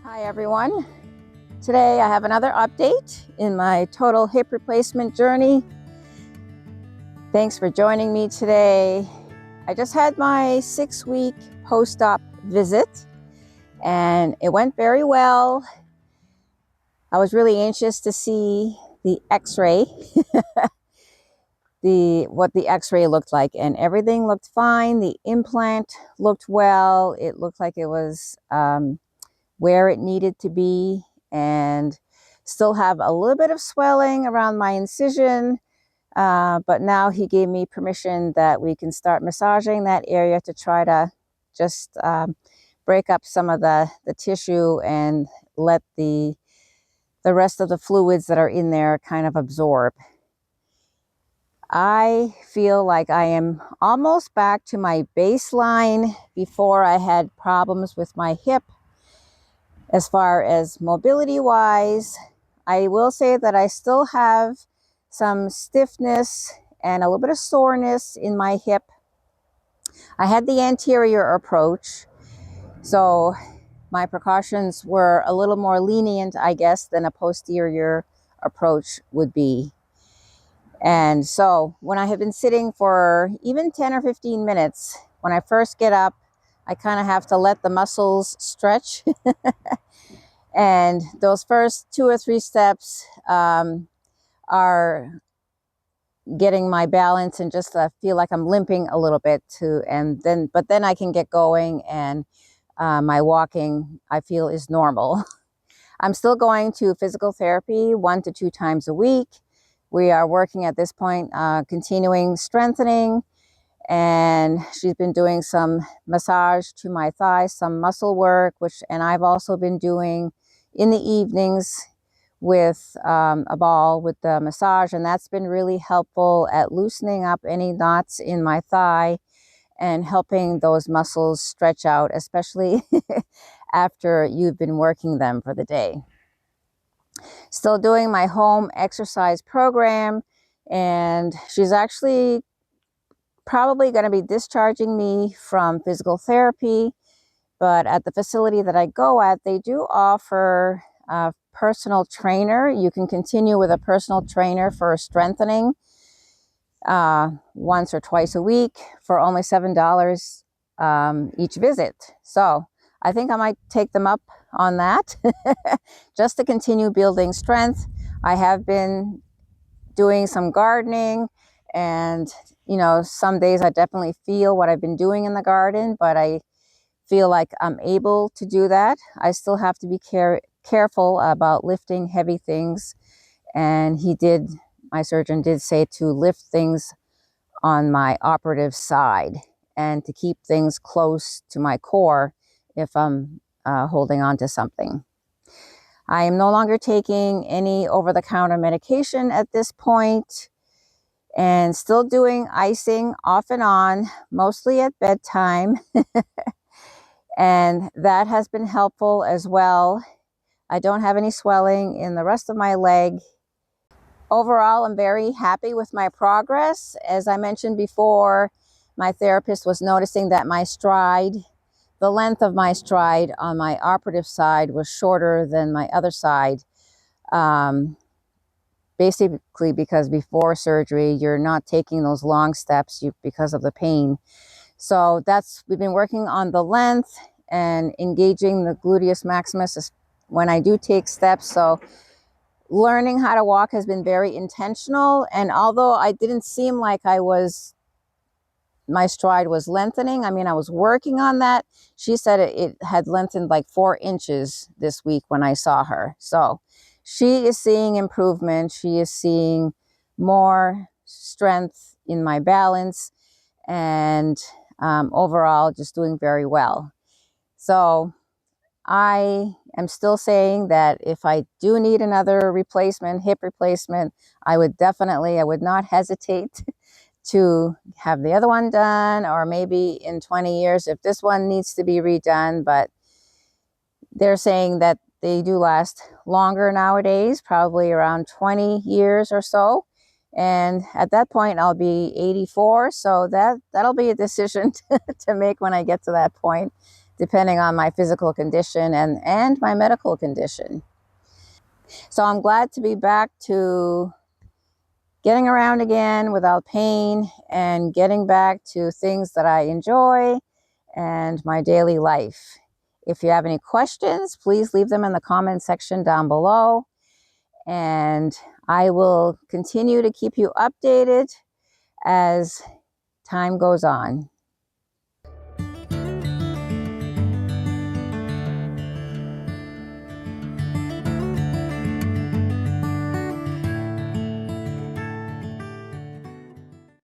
Hi everyone. Today I have another update in my total hip replacement journey. Thanks for joining me today. I just had my 6-week post-op visit and it went very well. I was really anxious to see the x-ray, what the x-ray looked like, and everything looked fine. The implant looked well. It looked like it was where it needed to be, and still have a little bit of swelling around my incision, but now he gave me permission that we can start massaging that area to try to just break up some of the tissue and let the rest of the fluids that are in there kind of absorb. I feel like I am almost back to my baseline before I had problems with my hip. As far as mobility wise, I will say that I still have some stiffness and a little bit of soreness in my hip. I had the anterior approach, so my precautions were a little more lenient, I guess, than a posterior approach would be. And so when I have been sitting for even 10 or 15 minutes, when I first get up, I kind of have to let the muscles stretch. And those first 2 or 3 steps are getting my balance and just feel like I'm limping a little bit too. But then I can get going, and my walking, I feel, is normal. I'm still going to physical therapy 1 to 2 times a week. We are working at this point, continuing strengthening, and she's been doing some massage to my thighs, some muscle work, and I've also been doing in the evenings with a ball with the massage, and that's been really helpful at loosening up any knots in my thigh and helping those muscles stretch out, especially after you've been working them for the day. Still doing my home exercise program, and she's actually probably going to be discharging me from physical therapy, but at the facility that I go at, they do offer a personal trainer. You can continue with a personal trainer for strengthening once or twice a week for only $7 each visit. So I think I might take them up on that just to continue building strength. I have been doing some gardening, and some days I definitely feel what I've been doing in the garden, but I feel like I'm able to do that. I still have to be careful about lifting heavy things, and my surgeon did say to lift things on my operative side and to keep things close to my core if I'm holding on to something. I am no longer taking any over-the-counter medication at this point, and still doing icing off and on, mostly at bedtime. And that has been helpful as well. I don't have any swelling in the rest of my leg. Overall, I'm very happy with my progress. As I mentioned before, my therapist was noticing that the length of my stride on my operative side was shorter than my other side. Basically because before surgery, you're not taking those long steps because of the pain. So we've been working on the length and engaging the gluteus maximus when I do take steps. So learning how to walk has been very intentional. And although I didn't seem like my stride was lengthening, I mean, I was working on that. She said it had lengthened like 4 inches this week when I saw her. So she is seeing improvement. She is seeing more strength in my balance, and overall just doing very well. So I am still saying that if I do need another hip replacement, I would not hesitate to have the other one done, or maybe in 20 years if this one needs to be redone. But they're saying that they do last longer nowadays, probably around 20 years or so. And at that point, I'll be 84. So that'll be a decision to make when I get to that point. depending on my physical condition and my medical condition. So I'm glad to be back to getting around again without pain and getting back to things that I enjoy and my daily life. If you have any questions, please leave them in the comment section down below, and I will continue to keep you updated as time goes on.